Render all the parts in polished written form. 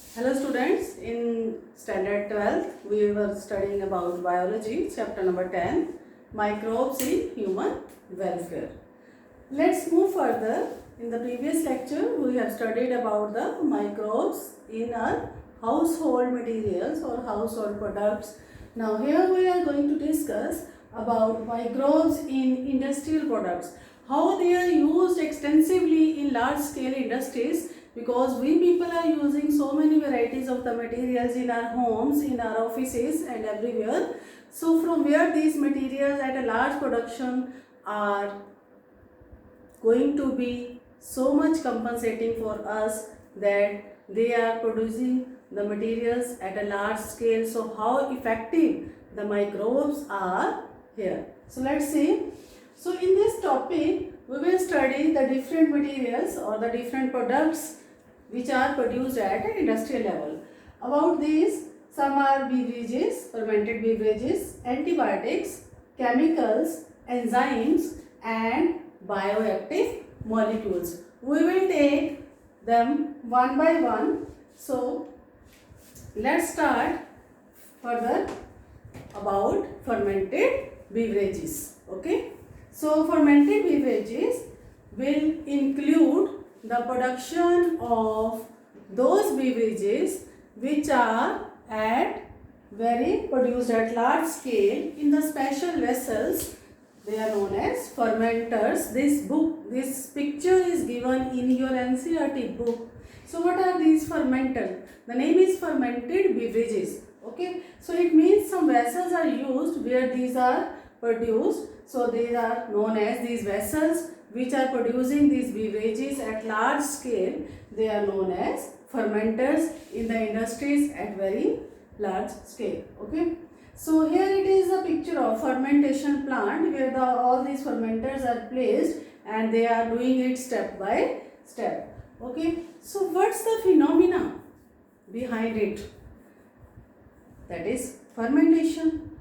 Hello students, in standard 12th we were studying about biology, chapter number 10, microbes in human welfare. Let's move further. In the previous lecture we have studied about the microbes in our household materials or household products. Now here we are going to discuss about microbes in industrial products, how they are used extensively in large scale industries, because we people are using so many varieties of the materials in our homes, in our offices and everywhere. So from where these materials at a large production are going to be so much compensating for us that they are producing the materials at a large scale. So how effective the microbes are here. So let's see. So in this topic we will study the different materials or the different products which are produced at an industrial level. About these, some are beverages, fermented beverages, antibiotics, chemicals, enzymes and bioactive molecules. We will take them one by one. So let's start further about fermented beverages. Okay. So fermented beverages will include the production of those beverages which are produced at large scale in the special vessels. They are known as fermenters. This picture is given in your NCERT book. So what are these fermenters? The name is fermented beverages. Okay, so it means some vessels are used where these are produced. So they are known as these vessels which are producing these beverages at large scale. They are known as fermenters in the industries at very large scale. Okay. So here it is a picture of fermentation plant where all these fermenters are placed and they are doing it step by step. Okay. So what's the phenomena behind it? That is fermentation.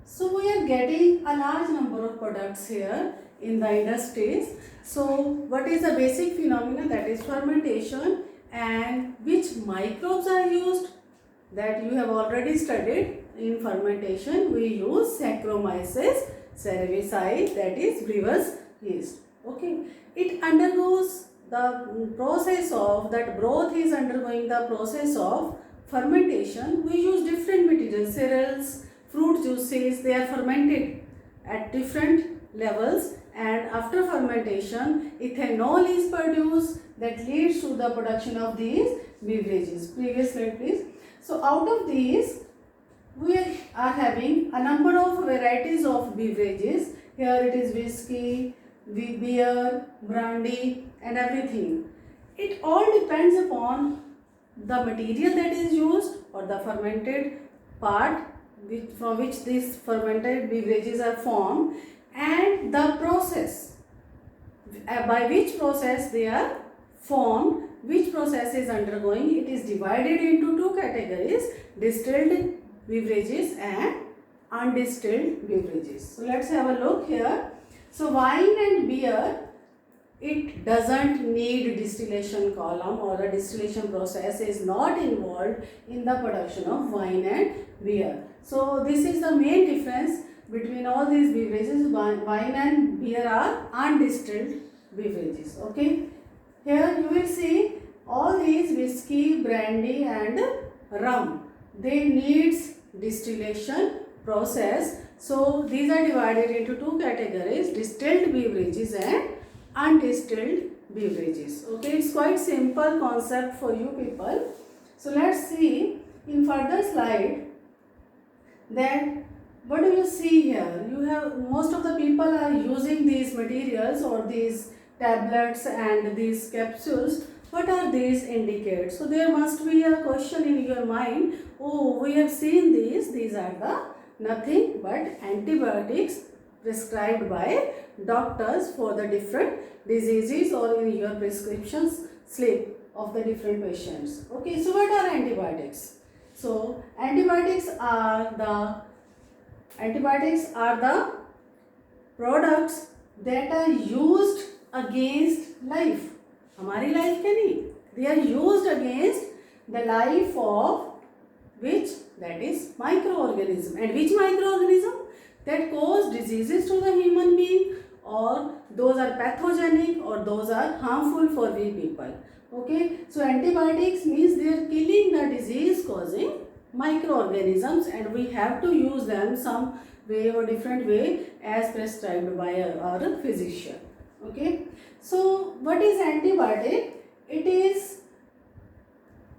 So we are getting a large number of products here in the industries. So what is the basic phenomena? That is fermentation. And which microbes are used? That you have already studied. In fermentation we use Saccharomyces cerevisiae, that is brewer's yeast. Okay, it undergoes the process of that broth is undergoing the process of fermentation. We use different materials, cereals, fruit juices. They are fermented at different levels, and after fermentation ethanol is produced that leads to the production of these beverages. Previous slide please. So out of these we are having a number of varieties of beverages. Here it is whiskey, beer, brandy and everything. It all depends upon the material that is used or the fermented part from which these fermented beverages are formed, and the process by which process they are formed, which process is undergoing. It is divided into two categories: distilled beverages and undistilled beverages. So let's have a look here. So wine and beer, it doesn't need distillation column, or a distillation process is not involved in the production of wine and beer. So this is the main difference between all these beverages. Wine and beer are undistilled beverages. Okay, here you will see all these whiskey, brandy and rum, they needs distillation process. So these are divided into two categories: distilled beverages and undistilled beverages. Okay, it's quite simple concept for you people. So let's see in further slide that what do you see here. You have most of the people are using these materials or these tablets and these capsules. What are these indicate? So there must be a question in your mind. Oh, we have seen these are the nothing but antibiotics prescribed by doctors for the different diseases or in your prescriptions slip of the different patients. Okay, so what are antibiotics? So antibiotics are the products that are used against life. हमारी life के नहीं, they are used against the life of which, that is microorganism. And which microorganism? That cause diseases to the human being, or those are pathogenic, or those are harmful for we people. Okay, so antibiotics means they are killing the disease causing microorganisms, and we have to use them some way or different way as prescribed by our physician. Okay, so what is antibiotic? It is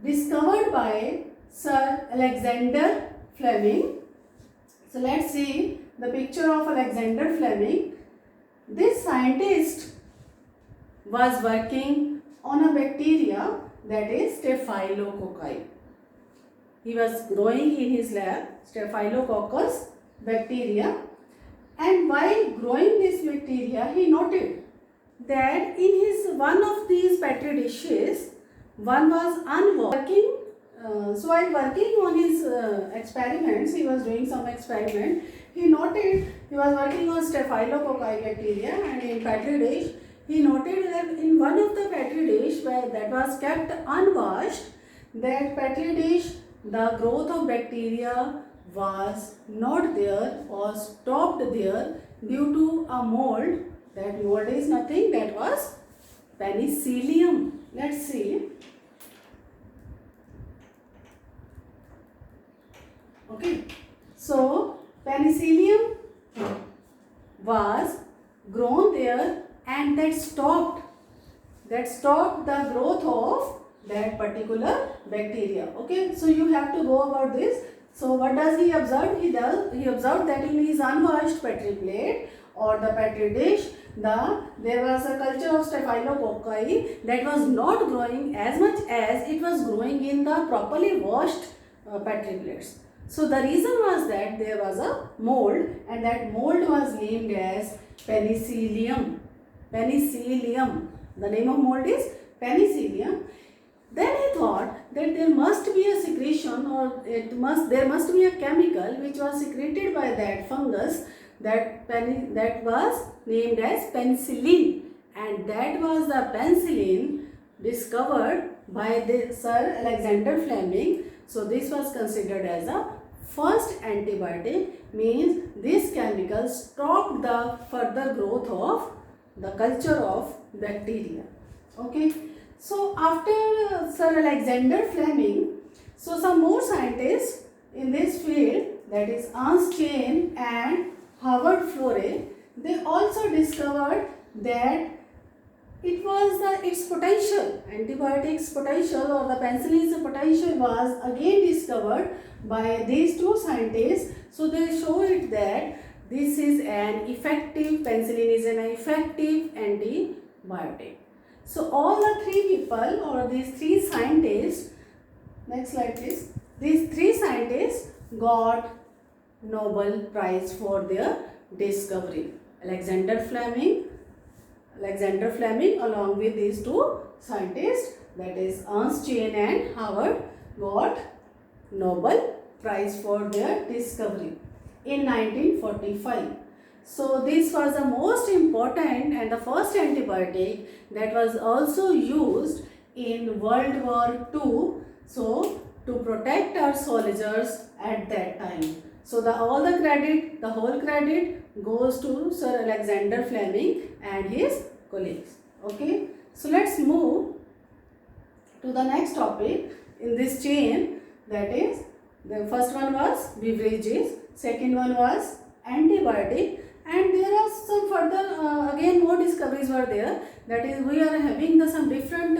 discovered by Sir Alexander Fleming. So let's see the picture of Alexander Fleming. This scientist was working on a bacteria, that is Staphylococci. He was growing in his lab Staphylococcus bacteria, and while growing this bacteria he noted that in his one of these petri dishes one was unworking. So while working on his experiments, he was doing some experiment, he noted he was working on Staphylococci bacteria, and in petri dish he noted that in one of the petri dish where that was kept unwashed, that petri dish, the growth of bacteria was not there or stopped there due to a mold. That mold is nothing, that was penicillium. Let's see. Okay, so penicillium was grown there, and that stopped the growth of that particular bacteria. Okay, so you have to go about this. So what does he observe? He observed that in his unwashed petri plate or the petri dish, there was a culture of Staphylococci that was not growing as much as it was growing in the properly washed petri plates. So the reason was that there was a mold, and that mold was named as penicillium. Penicillium. The name of mold is penicillium. Then he thought that there must be a secretion, or there must be a chemical which was secreted by that fungus that was named as penicillin, and that was the penicillin discovered by Sir Alexander Fleming. So this was considered as a first antibiotic, means this chemical stopped the further growth of the culture of bacteria. Okay, so after Sir Alexander Fleming, so some more scientists in this field, that is Ernst Chain and Howard Florey, they also discovered that it was its potential, antibiotics potential or the penicillin's potential was again discovered by these two scientists. So they show it that this is an effective, penicillin is an effective antibiotic. So all the three people, or these three scientists, next slide please, these three scientists got Nobel Prize for their discovery. Alexander Fleming along with these two scientists, that is Ernst Chain and Howard, got Nobel Prize for their discovery in 1945. So this was the most important and the first antibiotic that was also used in World War II, so to protect our soldiers at that time. So the whole credit goes to Sir Alexander Fleming and his colleagues. Okay, so let's move to the next topic in this chain, that is, the first one was beverages, second one was antibiotic, and there are some further again more discoveries were there, that is we are having some different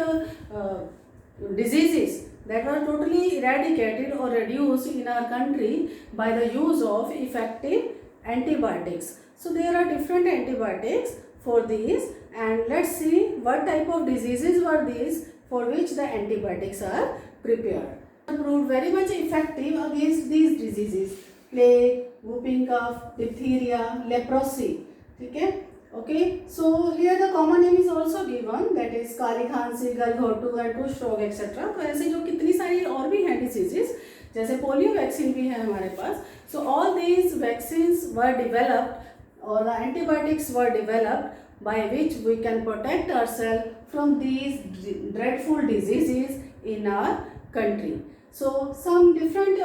diseases that were totally eradicated or reduced in our country by the use of effective antibiotics. So there are different antibiotics for these, and let's see what type of diseases were these for which the antibiotics are prepared. Proved very much effective against these diseases: plague, whooping cough, diphtheria, leprosy. Okay, so here the common name is also given, that is काली खांसी, गलघोटू and कुष्ठ रोग etc. तो ऐसे जो कितनी सारी और भी हैं diseases, जैसे पोलियो वैक्सीन भी है हमारे पास. So all these vaccines were developed, or the antibiotics were developed by which we can protect ourselves from these dreadful diseases in our country. So some different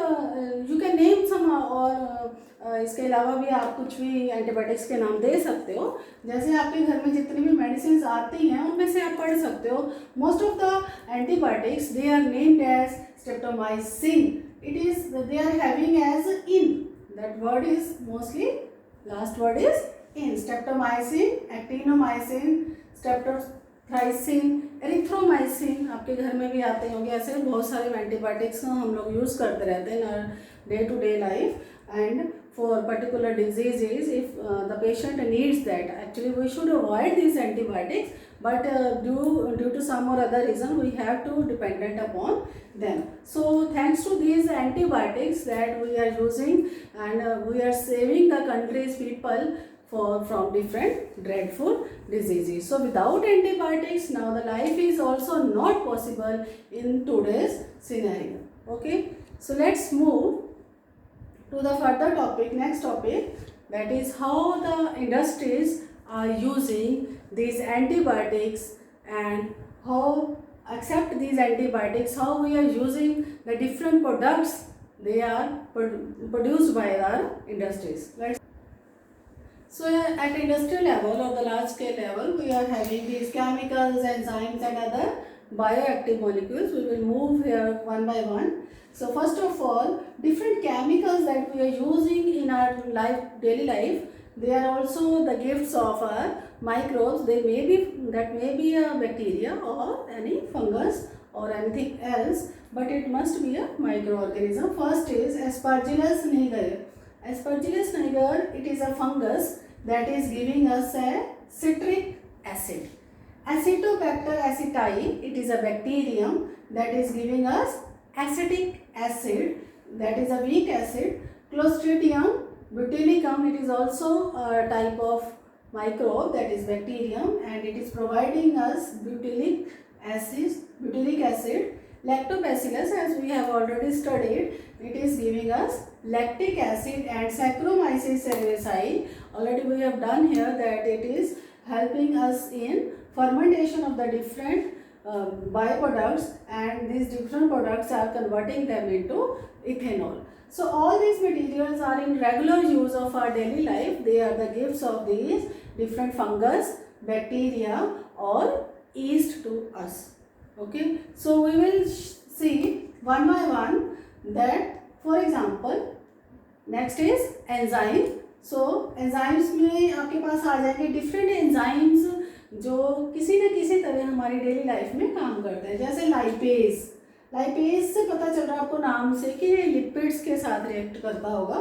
you can name some और इसके अलावा भी आप कुछ भी antibiotics के नाम दे सकते हो. जैसे आपके घर में जितनी भी मेडिसिन आती हैं उनमें से आप पढ़ सकते हो. Most of the antibiotics they are named as streptomycin. It is they are having as in. That word is mostly last word is in. Streptomycin, actinomycin, streptothricin, erythromycin आपके घर में भी आते होंगे. ऐसे बहुत सारे एंटीबायोटिक्स हम लोग यूज़ करते रहते हैं in day to day life. And for particular diseases, if the patient needs that, actually we should avoid these antibiotics, but due to some or other reason we have to dependent upon them. So thanks to these antibiotics that we are using, and we are saving the country's people from different dreadful diseases. So without antibiotics, now the life is also not possible in today's scenario. Okay, so let's move to the further topic, next topic, that is how the industries are using these antibiotics and how accept these antibiotics, how we are using the different products they are produced by our industries. So at industrial level or the large scale level, we are having these chemicals, enzymes and other bioactive molecules. We will move here one by one. So first of all, different chemicals that we are using in our daily life, they are also the gifts of our microbes. They may be a bacteria or any fungus or anything else, but it must be a microorganism. First is Aspergillus niger. Aspergillus niger, it is a fungus that is giving us a citric acid. Acetobacter aceti, it is a bacterium that is giving us acetic acid, that is a weak acid. Clostridium botulicum, it is also a type of microbe, that is bacterium, and it is providing us butyric acid. Lactobacillus, as we have already studied, it is giving us lactic acid. And Saccharomyces cerevisiae, already we have done here that it is helping us in fermentation of the different bioproducts, and these different products are converting them into ethanol. So all these materials are in regular use of our daily life. They are the gifts of these different fungus, bacteria or yeast to us. Okay, so we will see one by one that, for example, next is enzyme. So enzymes में आपके पास आ जाएंगे different enzymes जो किसी न किसी तरह हमारी daily life में काम करते हैं. जैसे लाइपेज. लाइपेज से पता चल रहा है आपको नाम से कि ये लिपिड्स के साथ रिएक्ट करता होगा.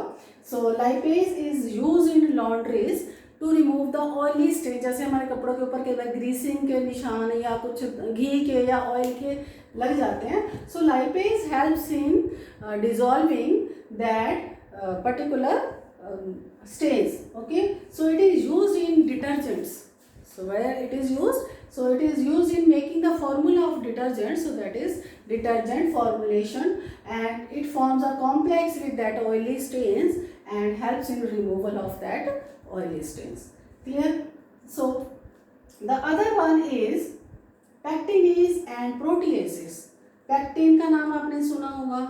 So lipase is use in laundries to remove the oily stage. जैसे हमारे कपड़ों के ऊपर कई बार ग्रीसिंग के निशान या कुछ घी के या ऑयल के लग जाते हैं. So lipase helps in dissolving that particular stage. Okay, so it is used in detergents. So where it is used? So it is used in making the formula of detergent. So that is detergent formulation, and it forms a complex with that oily stains and helps in removal of that oily stains. Clear? So the other one is pectinase and proteases. Pectin का नाम आपने सुना होगा.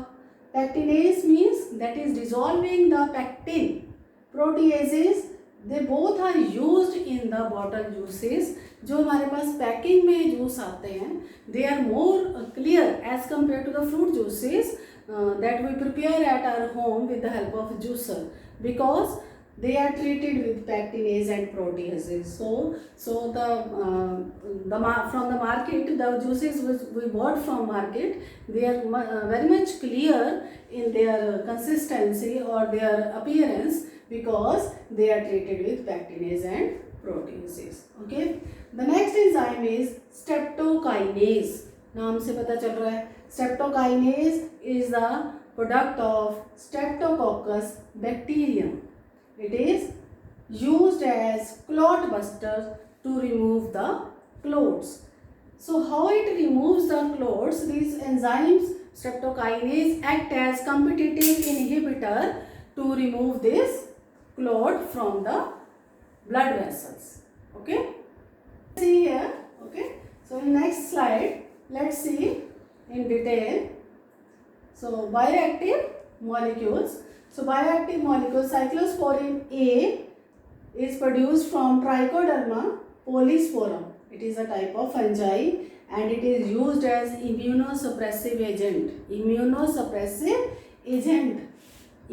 Pectinase means that is dissolving the pectin. Proteases, they both are used in the bottle juices. जो हमारे पास packing में juice आते हैं, they are more clear as compared to the fruit juices that we prepare at our home with the help of juicer, because they are treated with pectinase and proteases. So the from the market, the juices which we bought from market, they are very much clear in their consistency or their appearance, because they are treated with pectinase and proteases. Okay, the next enzyme is streptokinase. नाम से पता चल रहा है. Streptokinase is the product of Streptococcus bacterium. It is used as clot buster to remove the clots. So how it removes the clots? These enzymes streptokinase act as competitive inhibitor to remove this clot from the blood vessels. Okay, see here. Okay, so in next slide let's see in detail So bioactive molecules. So bioactive molecules, cyclosporin A is produced from Trichoderma polysporum. It is a type of fungi and it is used as immunosuppressive agent. Immunosuppressive agent.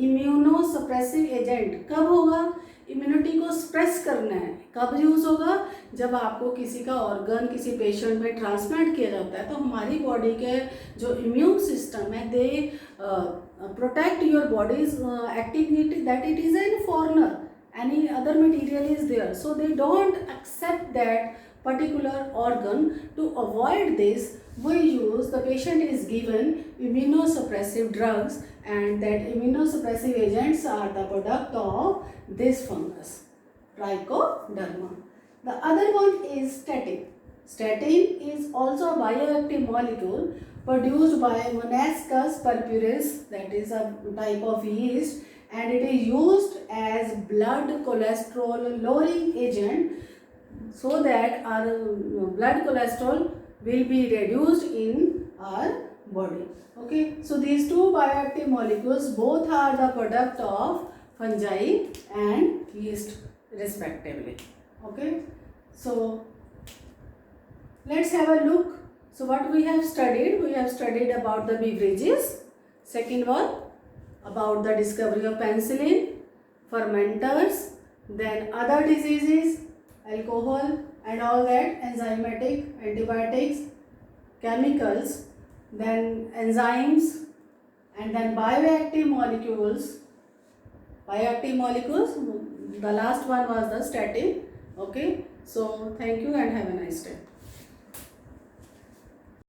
Immunosuppressive agent कब होगा? Immunity को suppress करना है। कब use होगा? जब आपको किसी का ऑर्गन किसी पेशेंट में ट्रांसप्लांट किया जाता है तो हमारी बॉडी के जो इम्यून सिस्टम है they protect your bodies activity that it is an foreigner, any other material is there, so they don't accept that particular organ. To avoid this, we use, the patient is given immunosuppressive drugs and that immunosuppressive agents are the product of this fungus, Trichoderma. The other one is statin. Statin is also a bioactive molecule produced by Monascus purpuris, that is a type of yeast, and it is used as blood cholesterol lowering agent so that our blood cholesterol will be reduced in our body. Okay, so these two bioactive molecules both are the product of fungi and yeast respectively. Okay, so let's have a look. So what we have studied about the beverages. Second one, about the discovery of penicillin, fermenters, then other diseases, alcohol and all that, enzymatic, antibiotics, chemicals, then enzymes, and then bioactive molecules. The last one was the statin. Okay, so thank you and have a nice day.